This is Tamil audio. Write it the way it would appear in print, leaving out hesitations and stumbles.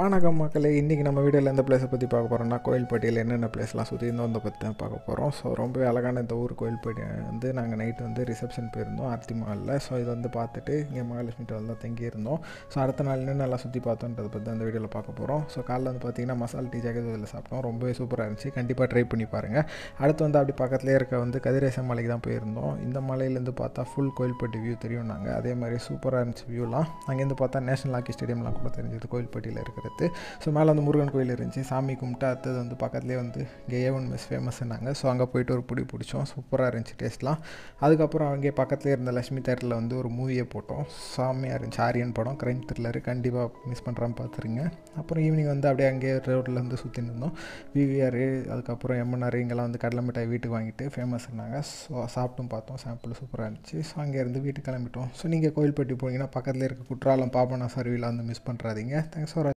வணக்கம் மக்களே, இன்றைக்கி நம்ம வீடியோவில் எந்த பிளேஸை பற்றி பார்க்க போகிறோம்னா, கோயில்பட்டியில் என்னென்ன பிளேஸ்லாம் சுற்றி இருந்தோம் அதை பற்றி தான் பார்க்க போகிறோம். ஸோ ரொம்பவே அழகான இந்த ஊர் கோயில்பட்டி வந்து நாங்கள் நைட்டு வந்து ரிசப்ஷன் போயிருந்தோம் ஆர்த்தி மஹாலில். ஸோ இது வந்து பார்த்துட்டு இங்கே மகாலட்சுமி டவல் தான் தங்கியிருந்தோம். ஸோ அடுத்த நாள் என்னென்னலாம் சுற்றி பார்த்தோன்றதை பற்றி அந்த வீடியோவில் பார்க்க போகிறோம். ஸோ காலைல வந்து பார்த்திங்கன்னா மசாலா டீ ஜெகதில் சாப்பிட்டோம். ரொம்பவே சூப்பராக இருந்துச்சு, கண்டிப்பாக ட்ரை பண்ணி பாருங்கள். அடுத்து வந்து அப்படி பக்கத்துலேயே இருக்க வந்து கதிரேசன் மலைக்கு தான் போயிருந்தோம். இந்த மலையிலேருந்து பார்த்தா ஃபுல் கோயில்பட்டி வியூ தெரியும். நாங்கள் அதே மாதிரி சூப்பராக இருந்துச்சு வியூலாம். அங்கேருந்து பார்த்தா நேஷனல் ஹாக்கி ஸ்டேடியம்லாம் கூட தெரிஞ்சது கோயில்பட்டியில் இருக்கிறது. ஸோ மேலே வந்து முருகன் கோயில் இருந்துச்சு, சாமி கும்பிட்டு அடுத்தது வந்து பக்கத்துலேயே வந்து இங்கே ஏவன் மெஸ் ஃபேமஸ்னாங்க. ஸோ அங்கே போய்ட்டு ஒரு பிடிச்சோம், சூப்பராக இருந்துச்சு டேஸ்ட்லாம். அதுக்கப்புறம் அங்கே பக்கத்துலேயே இருந்த லட்சுமி தேட்டரில் வந்து ஒரு மூவியை போட்டோம், சாமியாக இருந்துச்சு. ஆரியன் படம், க்ரைம் த்ரில்லர், கண்டிப்பாக மிஸ் பண்ணுறாமல் பார்த்துருங்க. அப்புறம் ஈவினிங் வந்து அப்படியே அங்கேயே ரோட்டில் வந்து சுற்றி இருந்தோம். விவிஆர், அதுக்கப்புறம் எம்என்ஆர், இங்கெல்லாம் வந்து கடலை மிட்டாய் வீட்டுக்கு வாங்கிட்டு ஃபேமஸ்னாங்க. ஸோ சாப்பிட்டும் பார்த்தோம், சாம்பிள் சூப்பராக இருந்துச்சு. ஸோ அங்கேருந்து வீட்டுக்கு கிளம்பிட்டோம். ஸோ நீங்கள் கோயில்பட்டி போனீங்கன்னா பக்கத்தில் இருக்க குற்றாலம், பாபநாசம் அருவியில் வந்து மிஸ் பண்ணுறாதீங்க. Thanks for